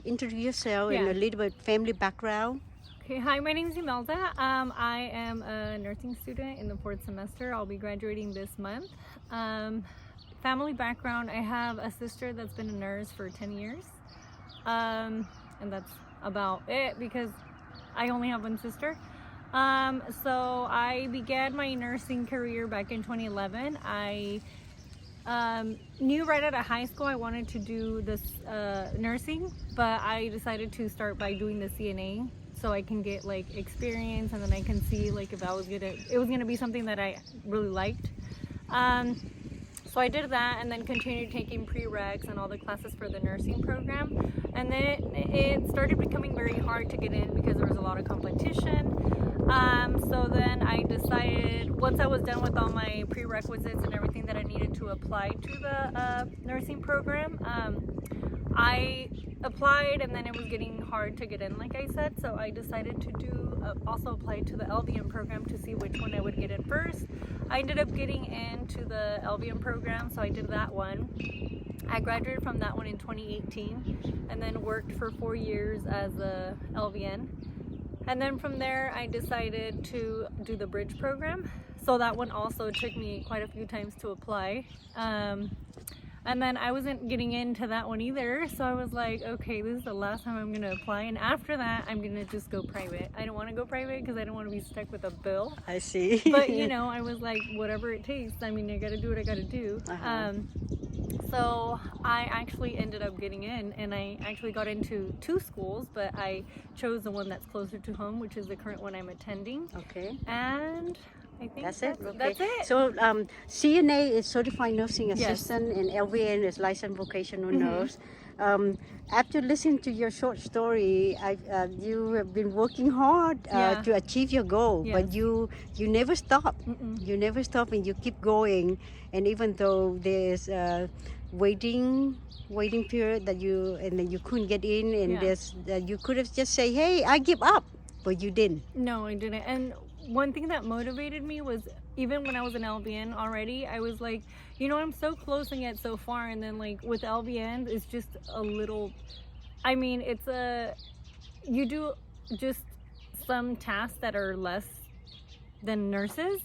introduce yourself and Yeah. a little bit family background? Okay, hi, my name is Imelda. I am a nursing student in the 4th semester. I'll be graduating this month. Family background, I have a sister that's been a nurse for 10 years. And that's about it because I only have one sister. So I began my nursing career back in 2011. I knew right out of high school I wanted to do this nursing, but I decided to start by doing the CNA so I can get like experience, and then I can see like if it was gonna be something that I really liked. So I did that and then continued taking prereqs and all the classes for the nursing program. And then it started becoming very hard to get in because there was a lot of competition. So then I decided, once I was done with all my prerequisites and everything that I needed to apply to the nursing program, I applied, and then it was getting hard to get in, like I said. So I decided to also apply to the LVN program to see which one I would get in first. I ended up getting into the LVN program, so I did that one. I graduated from that one in 2018 and then worked for 4 years as a LVN. And then from there, I decided to do the bridge program. So that one also took me quite a few times to apply. And then I wasn't getting into that one either. So I was like, okay, this is the last time I'm gonna apply. And after that, I'm gonna just go private. I don't wanna go private because I don't wanna be stuck with a bill. I see. But you know, I was like, whatever it takes. I mean, I gotta do what I gotta do. So I actually ended up getting in, and I actually got into 2 schools, but I chose the one that's closer to home, which is the current one I'm attending. Okay. And I think That's it. Okay. That's it. So CNA is certified nursing Yes. assistant, and LVN is licensed vocational nurse. After listening to your short story, you have been working hard Yeah. to achieve your goal, but Yes. you never stop. Mm-mm. You never stop, and you keep going. And even though there's a waiting period and then you couldn't get in, and Yeah. there's you could have just say, "Hey, I give up," but you didn't. No, I didn't. And one thing that motivated me was, even when I was an LVN already, I was like, you know, I'm so close and yet so far. And then like with LVN, it's just a little, I mean, you do just some tasks that are less than nurses.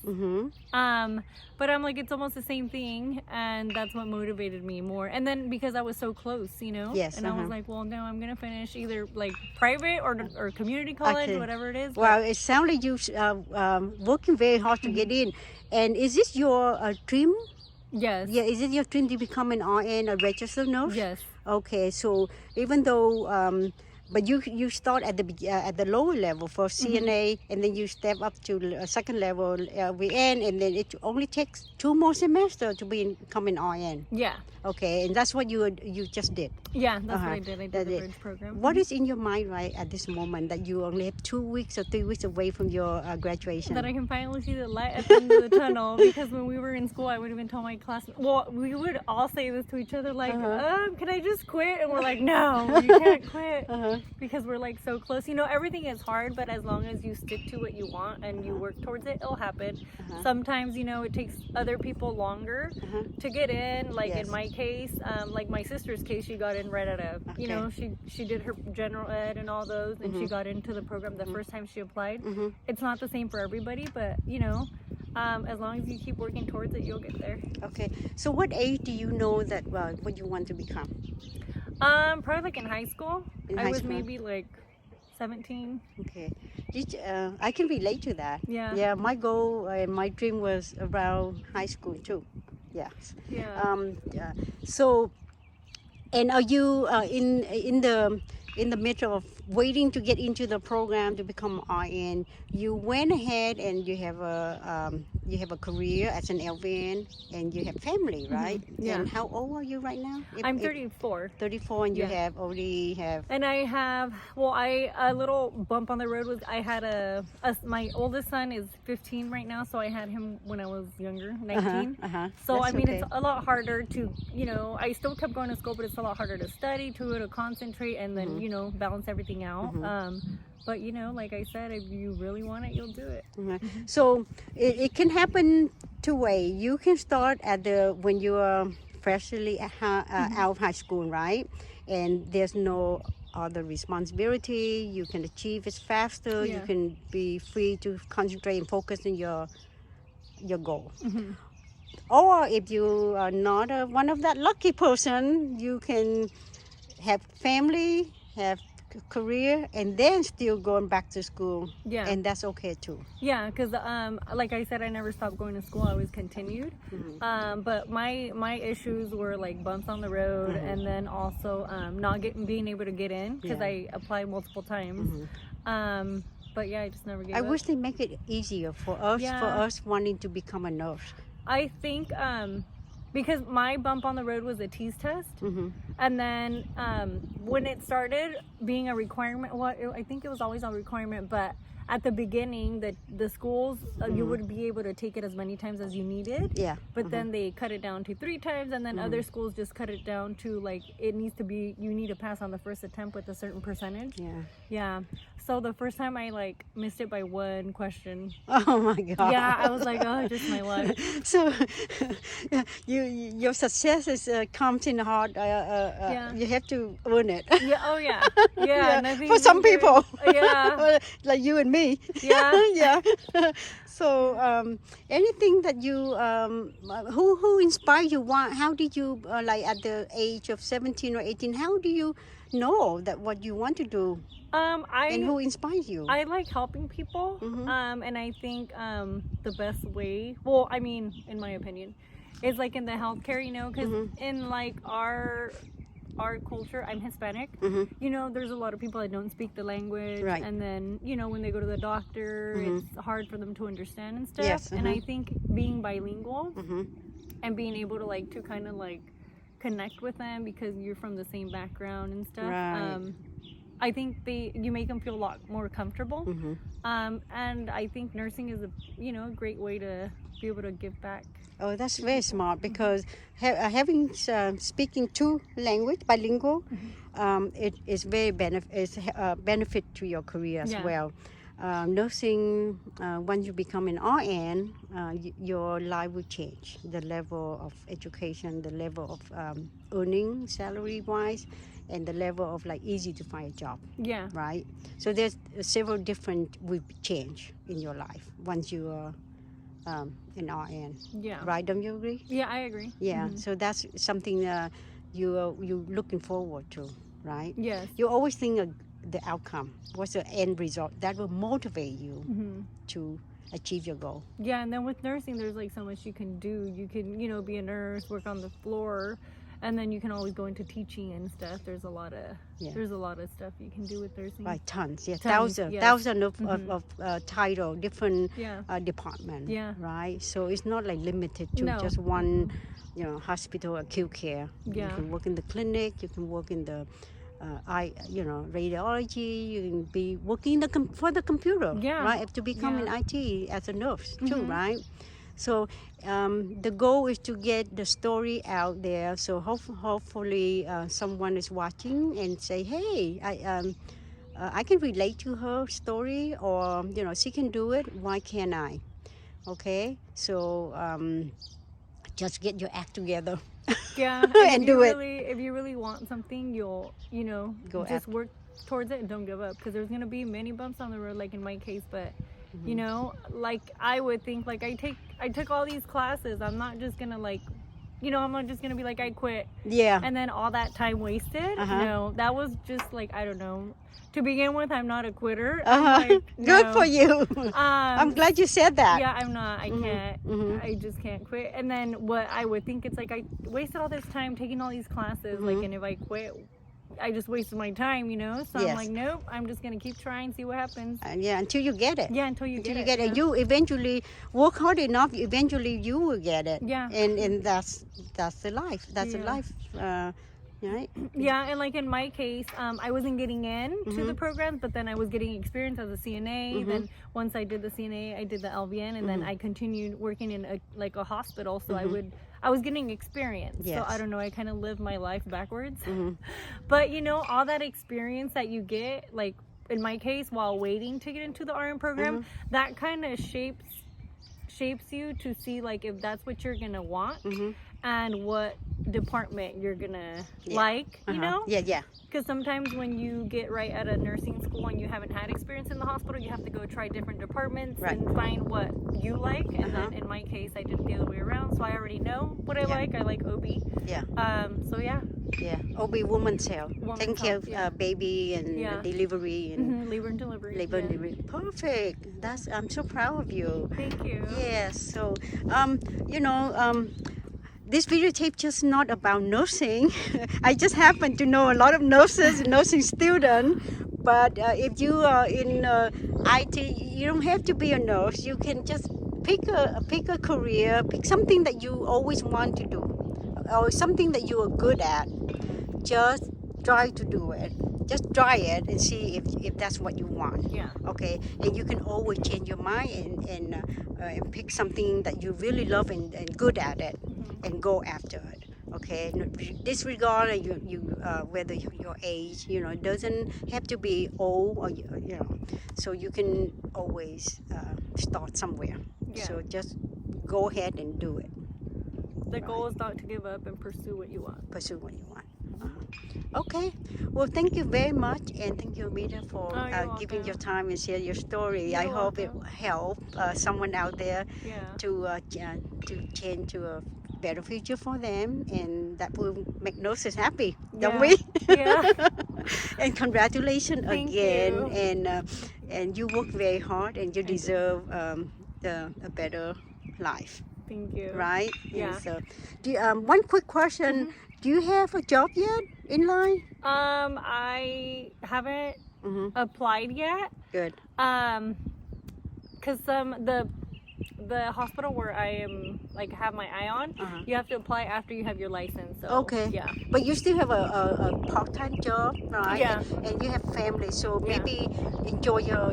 But I'm like, it's almost the same thing, and that's what motivated me more. And then because I was so close, you know. Yes, And I was like, well, no, I'm gonna finish either like private or community college, Okay. whatever it is. Well, it sounds like you working very hard to get in. And is this your dream? Yes. Yeah, is it your dream to become an RN, a registered nurse? Yes. Okay, so even though, but you start at the lower level for CNA, and then you step up to a second level LVN, and then it only takes 2 more semesters to become an RN. Yeah. Okay, and that's what you just did. Yeah, that's what I did. I did That's the it. bridge program. What is in your mind right at this moment that you only have 2 weeks or 3 weeks away from your graduation? That I can finally see the light at the end of the tunnel. Because when we were in school, I would even tell my class. Well, we would all say this to each other, like, "Can I just quit?" And we're like, "No, you can't quit," because we're like so close. You know, everything is hard, but as long as you stick to what you want and you work towards it, it'll happen. Sometimes, you know, it takes other people longer to get in. Like Yes. in my case, like my sister's case, she got in right out of, you know, she did her general ed and all those, and she got into the program the first time she applied. It's not the same for everybody, but you know, as long as you keep working towards it, you'll get there. Okay, so what age do you know that what you want to become? Probably like in high school. In I high was school. maybe like 17. Okay, I can relate to that. Yeah. Yeah, my goal and my dream was around high school too. Yes. Yeah. So, and are you in the middle of waiting to get into the program to become RN? You went ahead and you have a career as an LVN, and you have family, right? Yeah. And how old are you right now? I'm 34. 34, and you Yeah. already have. And I have, well, a little bump on the road was I had my oldest son is 15 right now, so I had him when I was younger, 19. So That's I mean, okay. it's a lot harder to, you know, I still kept going to school, but it's a lot harder to study, to concentrate, and then, you know, balance everything out. But you know, like I said, if you really want it, you'll do it. So it can happen 2 ways. You can start when you are freshly out of high school, right? And there's no other responsibility. You can achieve it faster. You Yeah. can be free to concentrate and focus on your goal. Mhm. Or if you are not one of that lucky person, you can have family, have career, and then still going back to school. Yeah. And that's okay too. Yeah, because like I said, I never stopped going to school. I always continued. But my issues were like bumps on the road, and then also not being able to get in because Yeah. I applied multiple times. But yeah, I just never gave I up. wish they make it easier for us Yeah. wanting to become a nurse. I think because my bump on the road was a TEAS test, and then when it started being a requirement, I think it was always a requirement, but at the beginning, the schools you would be able to take it as many times as you needed. Yeah. But then they cut it down to 3 times, and then other schools just cut it down to like it needs to be you need to pass on the first attempt with a certain percentage. Yeah. Yeah. So the first time I like missed it by 1 question. Oh my God. Yeah, I was like, oh, just my luck. So, your success is comes in hard. Yeah. You have to earn it. Yeah. Oh yeah. Yeah. nothing For some easier. people. Yeah. Like you and me. Yeah. Yeah. So, anything that you who inspired you? How did you like at the age of 17 or 18? How do you know that what you want to do, and who inspires you? I like helping people, and I think the best way, well, I mean, in my opinion, is like in the healthcare, you know, because in like our culture, I'm Hispanic. You know, there's a lot of people that don't speak the language, Right. and then you know when they go to the doctor, it's hard for them to understand and stuff. Yes, And I think being bilingual Mhm. and being able to like to kind of like connect with them because you're from the same background and stuff. Right. I think you make them feel a lot more comfortable. Mhm. And I think nursing is a great way to be able to give back. Oh, that's very smart because having speaking 2 language bilingual, it is very benefit to your career as Yeah. well. Nursing, once you become an RN, your life will change. The level of education, the level of earning salary wise, and the level of like easy to find a job. Yeah. Right. So there's several different will change in your life once you are an RN. Yeah. Right? Don't you agree? Yeah, I agree. Yeah. So that's something you looking forward to, right? Yes. You always think of the outcome. What's the end result? That will motivate you to achieve your goal. Yeah, and then with nursing, there's like so much you can do. You can, be a nurse, work on the floor, and then you can always go into teaching and stuff. There's a lot of stuff you can do with nursing. Right, tons. Yeah, Tons, thousands, yes. thousands of title, different Yeah. department. Yeah. Right. So it's not like limited to No. just one, hospital acute care. Yeah. You can work in the clinic. You can work in the radiology. You can be working for the computer. Yeah. Right. To become an Yeah. IT as a nurse too. Right. So the goal is to get the story out there. So hopefully someone is watching and say, hey, I can relate to her story, or she can do it. Why can't I? Okay. So just get your act together. Yeah, And do it. If you really want something, you'll Go just work towards it and don't give up, because there's gonna be many bumps on the road, like in my case. But like I would think, like I took all these classes. I'm not just gonna I'm not just gonna be like I quit Yeah. and then all that time wasted. No, that was just like, I don't know. To begin with, I'm not a quitter. I'm like, Good no. for you. I'm glad you said that. Yeah, I'm not. I can't. I just can't quit. And then what I would think, it's like I wasted all this time taking all these classes, and if I quit, I just wasted my time, So Yes. I'm like, nope, I'm just gonna keep trying, see what happens. Yeah, until you get it. Yeah, until you Until get you it. get it. yeah. You eventually work hard enough. Eventually, you will get it. Yeah. And that's the life. That's the Yeah. life. Right. Yeah, and like in my case, I wasn't getting in to the programs, but then I was getting experience as a CNA. Then once I did the CNA, I did the LVN, and then I continued working in a hospital. So I was getting experience. Yes. So I don't know, I kind of lived my life backwards. But all that experience that you get, like in my case, while waiting to get into the RN program, that kind of shapes you to see like if that's what you're gonna want. and what department you're gonna Yeah. like, you know? Yeah. Because sometimes when you get right out of nursing school and you haven't had experience in the hospital, you have to go try different departments Right. and find what you like. And Uh-huh. then in my case, I did it the other way around, so I already know what I Yeah. like. I like OB. Yeah. So yeah, Yeah. OB woman's health. Woman's Taking care health, of yeah. baby and Yeah. delivery and labor and delivery. labor and yeah. delivery. Perfect. I'm so proud of you. Thank you. Yes. So, you know, this videotape just not about nursing. I just happen to know a lot of nurses, nursing students. But if you are in IT, you don't have to be a nurse. You can just pick a career, pick something that you always want to do, or something that you are good at. Just try to do it. Just try it and see if that's what you want. Yeah. Okay, and you can always change your mind and pick something that you really love and good at it, and go after it. Okay, disregard whether your age, you know, it doesn't have to be old or you know, so you can always start somewhere. Yeah. So just go ahead and do it. The goal is not to give up and pursue what you want. Pursue what you want. Okay, well, thank you very much, and thank you, Amita, for Oh, you're giving welcome. your time and share your story. You're I hope it welcome. will help someone out there Yeah. to change to a better future for them, and that will make nurses happy, don't Yeah. we? Yeah. And congratulations Thank again, you. and you work very hard, and you I do. deserve a better life, Thank you. right? Yeah. And so, one quick question: do you have a job yet in line? I haven't Mm-hmm. applied yet. Good. Cause the hospital where I am have my eye on, Uh-huh. you have to apply after you have your license. So Okay. yeah. But you still have a part-time job, right? Yeah. And you have family, so Yeah. maybe enjoy your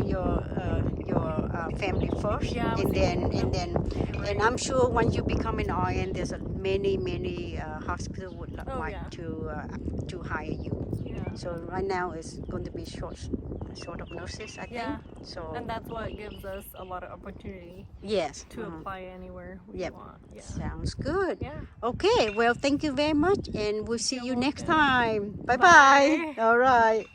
family first, Yeah, I was and then thinking and I'm sure once you become an RN, there's many hospitals would Oh, like yeah. to hire you. Yeah. So right now it's going to be short of nurses, I think. Yeah. So And that's what gives us a lot of opportunity yes. to apply anywhere we Yep. want. Yeah. Sounds good. Yeah. Okay, well, thank you very much, and we'll see You're you next welcome. time. Bye bye. Bye. All right.